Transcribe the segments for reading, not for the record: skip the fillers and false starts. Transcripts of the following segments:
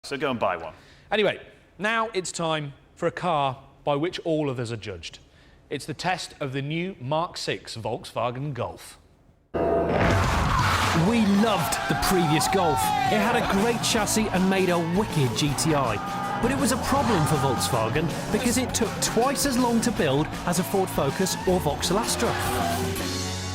So go and buy one. Anyway, now it's time for a car by which all others are judged. It's the test of the new Mark 6 Volkswagen Golf. We loved the previous Golf. It had a great chassis and made a wicked GTI. But it was a problem for Volkswagen because it took twice as long to build as a Ford Focus or Vauxhall Astra.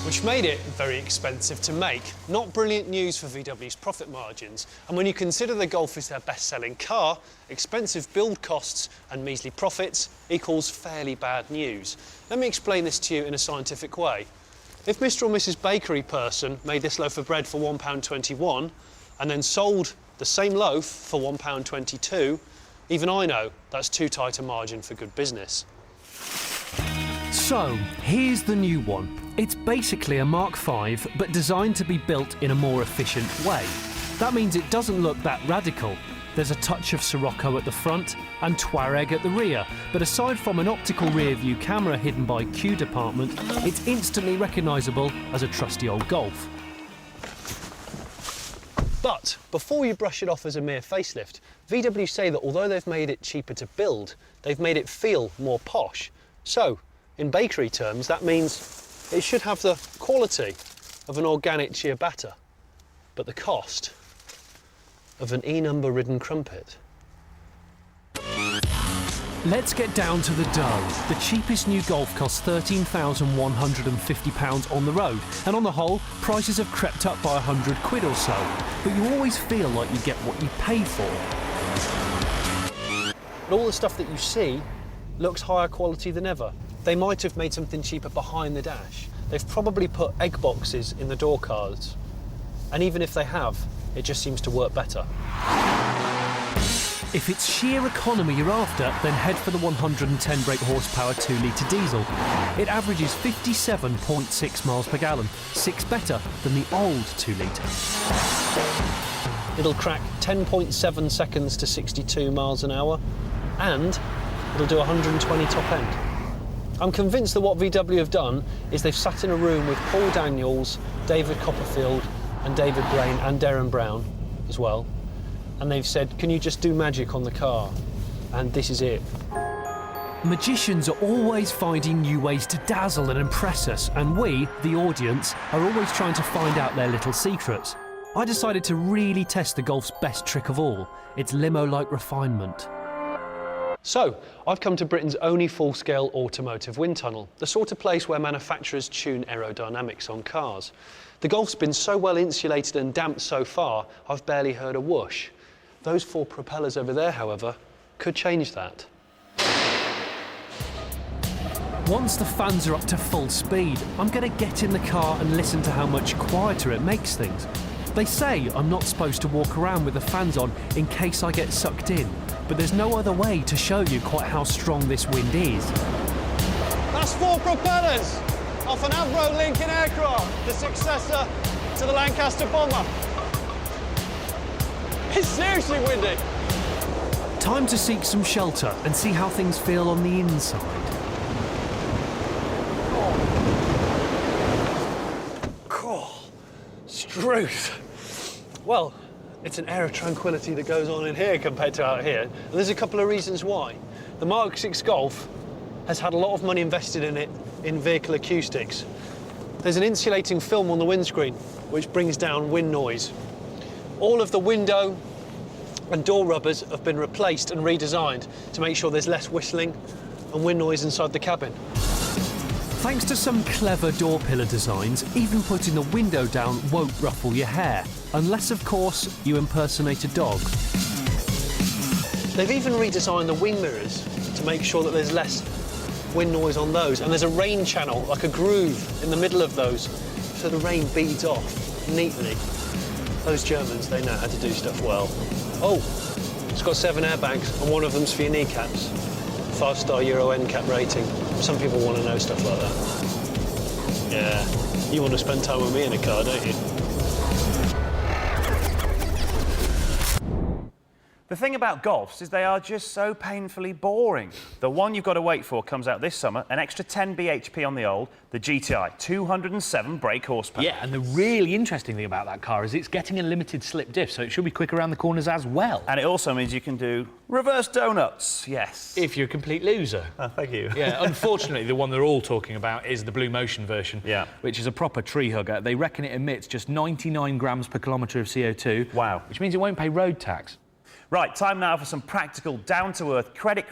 Which made it very expensive to make. Not brilliant news for VW's profit margins. And when you consider the Golf is their best-selling car, expensive build costs and measly profits equals fairly bad news. Let me explain this to you in a scientific way. If Mr. or Mrs. Bakery person made this loaf of bread for £1.21 and then sold the same loaf for £1.22, even I know that's too tight a margin for good business. So, here's the new one. It's basically a Mark V, but designed to be built in a more efficient way. That means it doesn't look that radical. There's a touch of Sirocco at the front and Touareg at the rear, but aside from an optical rear view camera hidden by Q department, it's instantly recognisable as a trusty old Golf. But before you brush it off as a mere facelift, VW say that although they've made it cheaper to build, they've made it feel more posh. So, in bakery terms, that means it should have the quality of an organic ciabatta, but the cost of an E-number ridden crumpet. Let's get down to the dough. The cheapest new Golf costs £13,150 on the road, and on the whole, prices have crept up by £100 or so. But you always feel like you get what you pay for. But all the stuff that you see looks higher quality than ever. They might have made something cheaper behind the dash. They've probably put egg boxes in the door cards. And even if they have, it just seems to work better. If it's sheer economy you're after, then head for the 110 brake horsepower 2-litre diesel. It averages 57.6 miles per gallon, 6 better than the old 2-litre. It'll crack 10.7 seconds to 62 miles an hour, and it'll do 120 top end. I'm convinced that what VW have done is they've sat in a room with Paul Daniels, David Copperfield and David Blaine and Darren Brown as well, and they've said, can you just do magic on the car? And this is it. Magicians are always finding new ways to dazzle and impress us, and we, the audience, are always trying to find out their little secrets. I decided to really test the Golf's best trick of all, its limo-like refinement. So, I've come to Britain's only full-scale automotive wind tunnel, the sort of place where manufacturers tune aerodynamics on cars. The Golf's been so well insulated and damped so far, I've barely heard a whoosh. Those 4 propellers over there, however, could change that. Once the fans are up to full speed, I'm going to get in the car and listen to how much quieter it makes things. They say I'm not supposed to walk around with the fans on in case I get sucked in, but there's no other way to show you quite how strong this wind is. That's 4 propellers off an Avro Lincoln aircraft, the successor to the Lancaster bomber. It's seriously windy. Time to seek some shelter and see how things feel on the inside. Cool. Struth. Well, it's an air of tranquility that goes on in here compared to out here. And there's a couple of reasons why. The Mark 6 Golf has had a lot of money invested in it in vehicle acoustics. There's an insulating film on the windscreen which brings down wind noise. All of the window and door rubbers have been replaced and redesigned to make sure there's less whistling and wind noise inside the cabin. Thanks to some clever door pillar designs, even putting the window down won't ruffle your hair. Unless, of course, you impersonate a dog. They've even redesigned the wing mirrors to make sure that there's less wind noise on those. And there's a rain channel, like a groove, in the middle of those, so the rain beads off neatly. Those Germans, they know how to do stuff well. Oh, it's got 7 airbags, and one of them's for your kneecaps. 5-star Euro NCAP rating. Some people want to know stuff like that. Yeah, you want to spend time with me in a car, don't you? The thing about Golfs is they are just so painfully boring. The one you've got to wait for comes out this summer, an extra 10 bhp on the old, the GTI, 207 brake horsepower. Yeah, and the really interesting thing about that car is it's getting a limited slip diff, so it should be quick around the corners as well. And it also means you can do reverse donuts, yes. If you're a complete loser. Oh, thank you. Yeah, unfortunately, the one they're all talking about is the Blue Motion version, which is a proper tree hugger. They reckon it emits just 99 grams per kilometre of CO2. Wow. Which means it won't pay road tax. Right, time now for some practical, down-to-earth credit crunch.